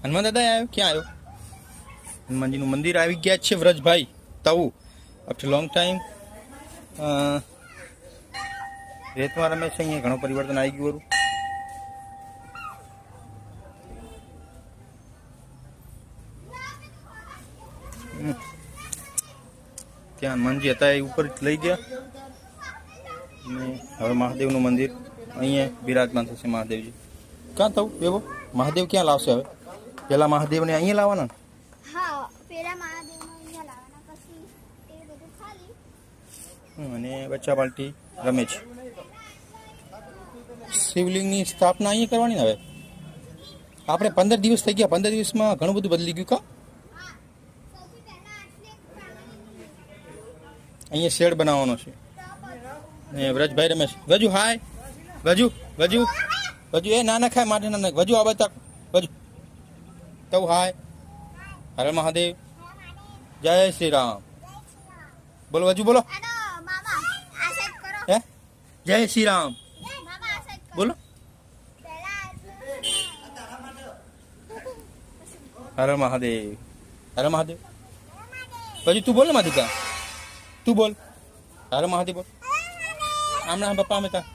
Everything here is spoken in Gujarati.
હનુમાન દાદા આવ્યો? ક્યાં આવ્યો? હનુમાનજીનું મંદિર આવી ગયા છે વ્રજભાઈ તવું આફ્ટર લોંગ ટાઈમ. રેતમાં રમે છે. અહીંયા ઘણું પરિવર્તન આવી ગયું હતું. ત્યાં હનુમાનજી હતા એ ઉપર લઈ ગયા અને હવે મહાદેવનું મંદિર અહીંયા બિરાજમાન થશે. મહાદેવજી ક્યાં થવું એવો? મહાદેવ ક્યાં લાવશે હવે? પેલા મહાદેવને અહીંયા લાવવાના? હા, પેલા મહાદેવને અહીંયા લાવવાના, પછી એ બધું ખાલી. અને બચ્ચા પાર્ટી રમે છે. શિવલિંગની સ્થાપના અહીંયા કરવાની હવે. આપણે 15 દિવસ થઈ ગયા. 15 દિવસમાં ઘણું બધું બદલી ગયું. કા અહીંયા શેડ બનાવવાનો છે. ને વ્રજભાઈ રમે છે. વજુ હાય. વજુ વજુ વજુ એ નાના ખાય માટે નાના. વજુ આ બતા વજુ તો હાય. હર મહાદેવ. જય શ્રી રામ. બોલો વજુ બોલો. હે જય શ્રી રામ બોલો. હર મહાદેવ. હર મહાદેવ. પછી તું બોલ ને માધિકા. તું બોલ. હર મહાદેવ બોલ. આમના પપ્પા અમે તા